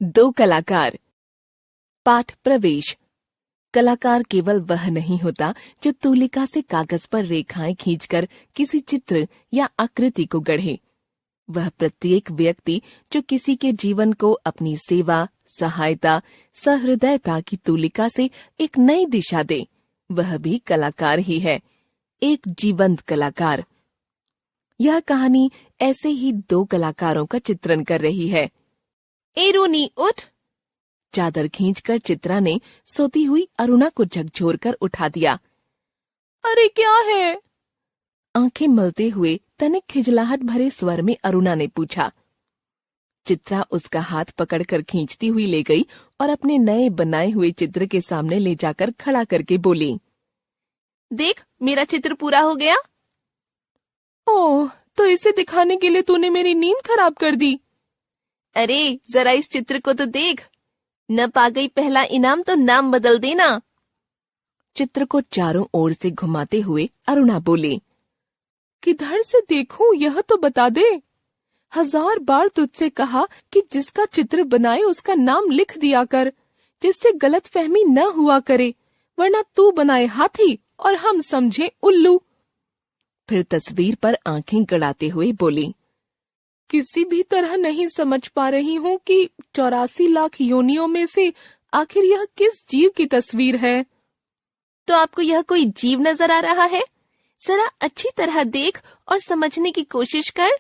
दो कलाकार। पाठ प्रवेश। कलाकार केवल वह नहीं होता जो तूलिका से कागज पर रेखाएं खींचकर किसी चित्र या आकृति को गढ़े। वह प्रत्येक व्यक्ति जो किसी के जीवन को अपनी सेवा, सहायता, सहृदयता की तूलिका से एक नई दिशा दे, वह भी कलाकार ही है, एक जीवंत कलाकार। यह कहानी ऐसे ही दो कलाकारों का चित्रण कर रही है। ए रोनी, उठ! चादर खींचकर चित्रा ने सोती हुई अरुणा को झकझोरकर उठा दिया। अरे क्या है? आंखें मलते हुए तनिक खिजलाहट भरे स्वर में अरुणा ने पूछा। चित्रा उसका हाथ पकड़कर खींचती हुई ले गई और अपने नए बनाए हुए चित्र के सामने ले जाकर खड़ा करके बोली, देख, मेरा चित्र पूरा हो गया। ओह, तो इसे दिखाने के लिए तूने मेरी नींद खराब कर दी। अरे जरा इस चित्र को तो देख, न पा गई पहला इनाम तो नाम बदल देना। चित्र को चारों ओर से घुमाते हुए अरुणा बोली, किधर से देखूं यह तो बता दे। 1000 बार तुझसे कहा कि जिसका चित्र बनाए उसका नाम लिख दिया कर, जिससे गलतफहमी न हुआ करे, वरना तू बनाए हाथी और हम समझे उल्लू। फिर तस्वीर पर आंखें गड़ाते हुए बोली, किसी भी तरह नहीं समझ पा रही हूँ कि 84 लाख योनियों में से आखिर यह किस जीव की तस्वीर है। तो आपको यह कोई जीव नजर आ रहा है? जरा अच्छी तरह देख और समझने की कोशिश कर।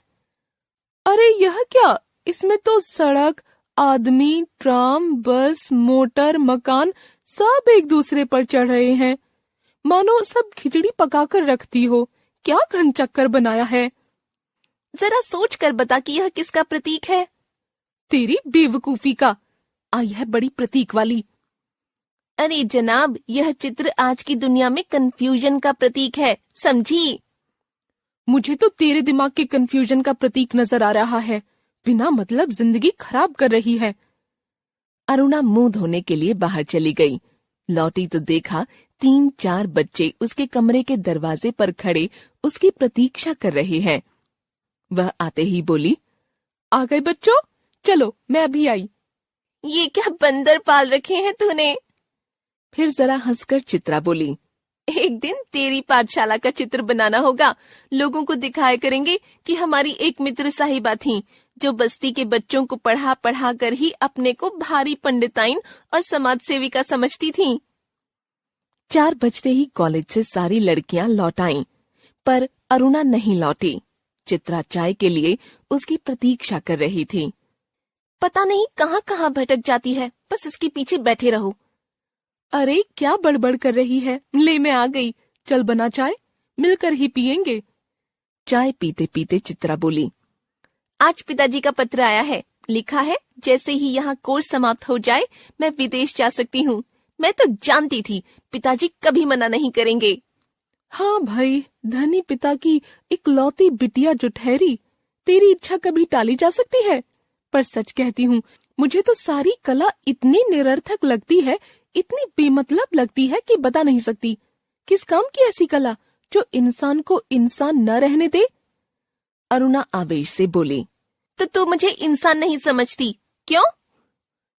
अरे यह क्या? इसमें तो सड़क, आदमी, ट्राम, बस, मोटर, मकान सब एक दूसरे पर चढ़ रहे हैं, मानो सब खिचड़ी पकाकर रखती हो। क्या घनचक्कर बनाया है? जरा सोच कर बता कि यह किसका प्रतीक है। तेरी बेवकूफी का। आई है बड़ी प्रतीक वाली। अरे जनाब, यह चित्र आज की दुनिया में कंफ्यूजन का प्रतीक है, समझी? मुझे तो तेरे दिमाग के कंफ्यूजन का प्रतीक नजर आ रहा है। बिना मतलब जिंदगी खराब कर रही है। अरुणा मुंह धोने के लिए बाहर चली गई। लौटी तो देखा 3-4 बच्चे उसके कमरे के दरवाजे पर खड़े उसकी प्रतीक्षा कर रहे हैं। वह आते ही बोली, आ गए बच्चों, चलो मैं अभी आई। ये क्या बंदर पाल रखे हैं तूने? फिर जरा हंसकर चित्रा बोली, एक दिन तेरी पाठशाला का चित्र बनाना होगा। लोगों को दिखाया करेंगे कि हमारी एक मित्र साहिबा थी जो बस्ती के बच्चों को पढ़ा पढ़ा कर ही अपने को भारी पंडिताइन और समाज सेविका समझती थी। 4 बजते ही कॉलेज से सारी लड़कियां लौट आईं, पर अरुणा नहीं लौटी। चित्रा चाय के लिए उसकी प्रतीक्षा कर रही थी। पता नहीं कहाँ कहाँ भटक जाती है, बस इसके पीछे बैठे रहो। अरे क्या बड़बड़ कर रही है? ले मैं आ गई, चल बना चाय, मिलकर ही पियेंगे। चाय पीते पीते चित्रा बोली, आज पिताजी का पत्र आया है। लिखा है जैसे ही यहाँ कोर्स समाप्त हो जाए मैं विदेश जा सकती हूँ। मैं तो जानती थी पिताजी कभी मना नहीं करेंगे। हाँ भाई, धनी पिता की इकलौती बिटिया जो ठहरी, तेरी इच्छा कभी टाली जा सकती है? पर सच कहती हूँ, मुझे तो सारी कला इतनी निरर्थक लगती है, इतनी बेमतलब लगती है कि बता नहीं सकती। किस काम की ऐसी कला जो इंसान को इंसान न रहने दे? अरुणा आवेश से बोली, तो तू मुझे इंसान नहीं समझती क्यों?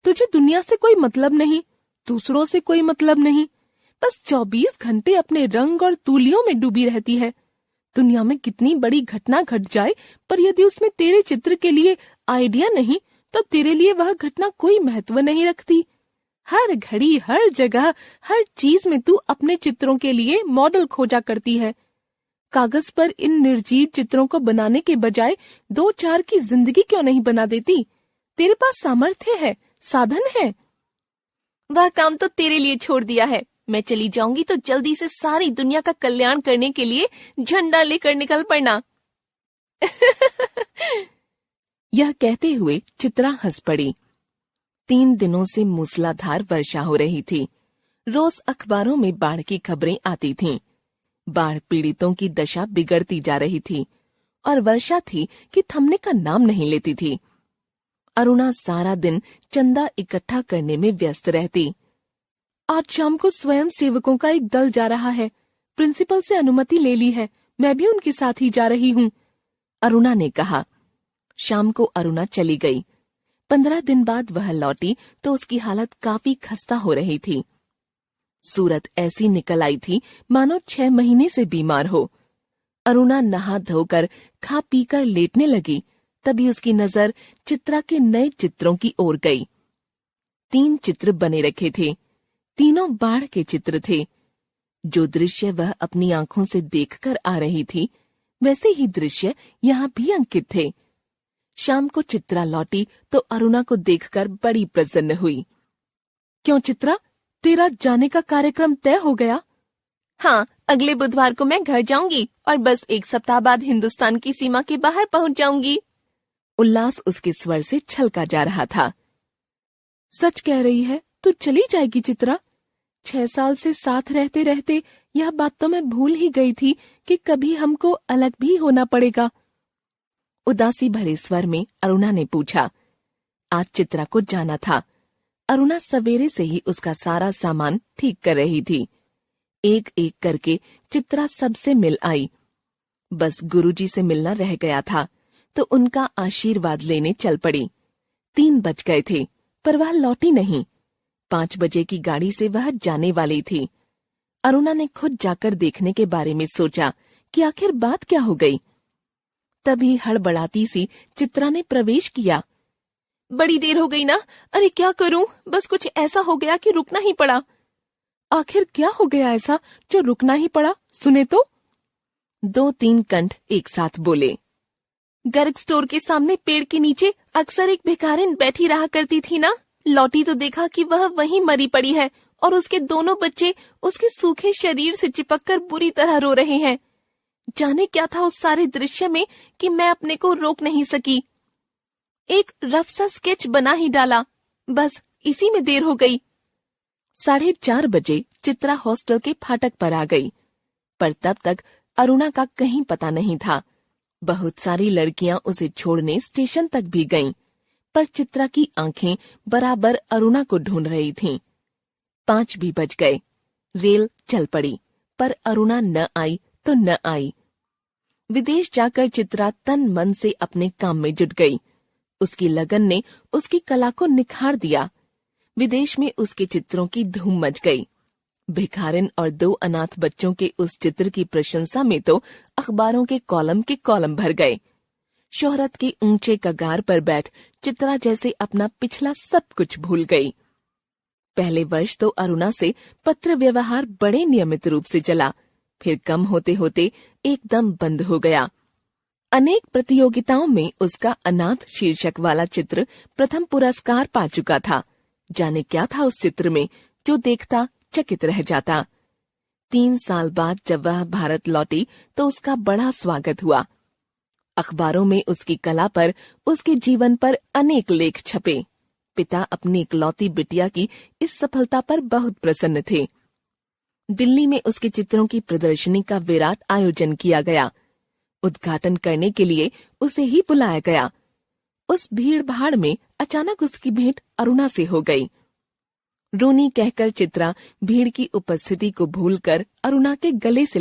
तुझे दुनिया से कोई मतलब नहीं, दूसरों से कोई मतलब नहीं, बस 24 घंटे अपने रंग और तूलियों में डूबी रहती है। दुनिया में कितनी बड़ी घटना घट जाए, पर यदि उसमें तेरे चित्र के लिए आइडिया नहीं, तो तेरे लिए वह घटना कोई महत्व नहीं रखती। हर घड़ी, हर जगह, हर चीज में तू अपने चित्रों के लिए मॉडल खोजा करती है। कागज पर इन निर्जीव चित्रों को बनाने के बजाय 2-4 की जिंदगी क्यों नहीं बना देती? तेरे पास सामर्थ्य है, साधन है। वह काम तो तेरे लिए छोड़ दिया है। मैं चली जाऊंगी तो जल्दी से सारी दुनिया का कल्याण करने के लिए झंडा लेकर निकल पड़ना। यह कहते हुए चित्रा हंस पड़ी। 3 दिनों से मूसलाधार वर्षा हो रही थी। रोज अखबारों में बाढ़ की खबरें आती थीं। बाढ़ पीड़ितों की दशा बिगड़ती जा रही थी और वर्षा थी कि थमने का नाम नहीं लेती थी। अरुणा सारा दिन चंदा इकट्ठा करने में व्यस्त रहती। आज शाम को स्वयं सेवकों का एक दल जा रहा है। प्रिंसिपल से अनुमति ले ली है, मैं भी उनके साथ ही जा रही हूँ, अरुणा ने कहा। शाम को अरुणा चली गई। 15 दिन बाद वह लौटी तो उसकी हालत काफी खस्ता हो रही थी। सूरत ऐसी निकल आई थी मानो 6 महीने से बीमार हो। अरुणा नहा धोकर खा पीकर लेटने लगी, तभी उसकी नजर चित्रा के नए चित्रों की ओर गई। 3 चित्र बने रखे थे, तीनों बाढ़ के चित्र थे। जो दृश्य वह अपनी आंखों से देखकर आ रही थी, वैसे ही दृश्य यहाँ भी अंकित थे। शाम को चित्रा लौटी तो अरुणा को देखकर बड़ी प्रसन्न हुई। क्यों चित्रा, तेरा जाने का कार्यक्रम तय हो गया? हाँ, अगले बुधवार को मैं घर जाऊंगी और बस 1 सप्ताह बाद हिंदुस्तान की सीमा के बाहर पहुंच जाऊंगी। उल्लास उसके स्वर से छलका जा रहा था। सच कह रही है, तू चली जाएगी चित्रा? 6 साल से साथ रहते रहते यह बात तो मैं भूल ही गई थी कि कभी हमको अलग भी होना पड़ेगा। उदासी भरे स्वर में अरुणा ने पूछा। आज चित्रा को जाना था। अरुणा सवेरे से ही उसका सारा सामान ठीक कर रही थी। एक एक करके चित्रा सबसे मिल आई। बस गुरुजी से मिलना रह गया था तो उनका आशीर्वाद लेने चल पड़ी। 3 बज गए थे पर वह लौटी नहीं। 5 बजे की गाड़ी से वह जाने वाली थी। अरुणा ने खुद जाकर देखने के बारे में सोचा कि आखिर बात क्या हो गई। तभी हड़बड़ाती सी चित्रा ने प्रवेश किया। बड़ी देर हो गई ना, अरे क्या करूं, बस कुछ ऐसा हो गया कि रुकना ही पड़ा। आखिर क्या हो गया ऐसा जो रुकना ही पड़ा, सुने तो? 2-3 कंठ एक साथ बोले। गर्ग स्टोर के सामने पेड़ के नीचे अक्सर एक भिखारिन बैठी रहा करती थी ना, लौटी तो देखा कि वह वहीं मरी पड़ी है और उसके दोनों बच्चे उसके सूखे शरीर से चिपककर बुरी तरह रो रहे हैं। जाने क्या था उस सारे दृश्य में कि मैं अपने को रोक नहीं सकी। एक रफ सा स्केच बना ही डाला, बस इसी में देर हो गई। 4:30 बजे चित्रा हॉस्टल के फाटक पर आ गई, पर तब तक अरुणा का कहीं पता नहीं था। बहुत सारी लड़कियां उसे छोड़ने स्टेशन तक भी गईं, पर चित्रा की आंखें बराबर अरुणा को ढूंढ रही थीं। 5 भी बज गए। रेल चल पड़ी, पर अरुणा न आई तो न आई। विदेश जाकर चित्रा तन मन से अपने काम में जुट गई। उसकी लगन ने उसकी कला को निखार दिया। विदेश में उसके चित्रों की धूम मच गई। भिखारिन और 2 अनाथ बच्चों के उस चित्र की प्रशंसा में तो अखबारों के कॉलम भर गए। शोहरत के ऊंचे कगार पर बैठ चित्रा जैसे अपना पिछला सब कुछ भूल गई। पहले वर्ष तो अरुणा से पत्र व्यवहार बड़े नियमित रूप से चला, फिर कम होते होते एकदम बंद हो गया। अनेक प्रतियोगिताओं में उसका अनाथ शीर्षक वाला चित्र प्रथम पुरस्कार पा चुका था। जाने क्या था उस चित्र में जो देखता चकित रह जाता। 3 साल बाद जब वह भारत लौटी तो उसका बड़ा स्वागत हुआ। अखबारों में उसकी कला पर, उसके जीवन पर अनेक लेख छपे। पिता अपनी इकलौती बिटिया की इस सफलता पर बहुत प्रसन्न थे। दिल्ली में उसके चित्रों की प्रदर्शनी का विराट आयोजन किया गया। उद्घाटन करने के लिए उसे ही बुलाया गया। उस भीड़ भाड़ में अचानक उसकी भेंट अरुणा से हो गई। रोनी कहकर चित्रा भीड़ की उपस्थिति को भूलकर अरुणा के गले से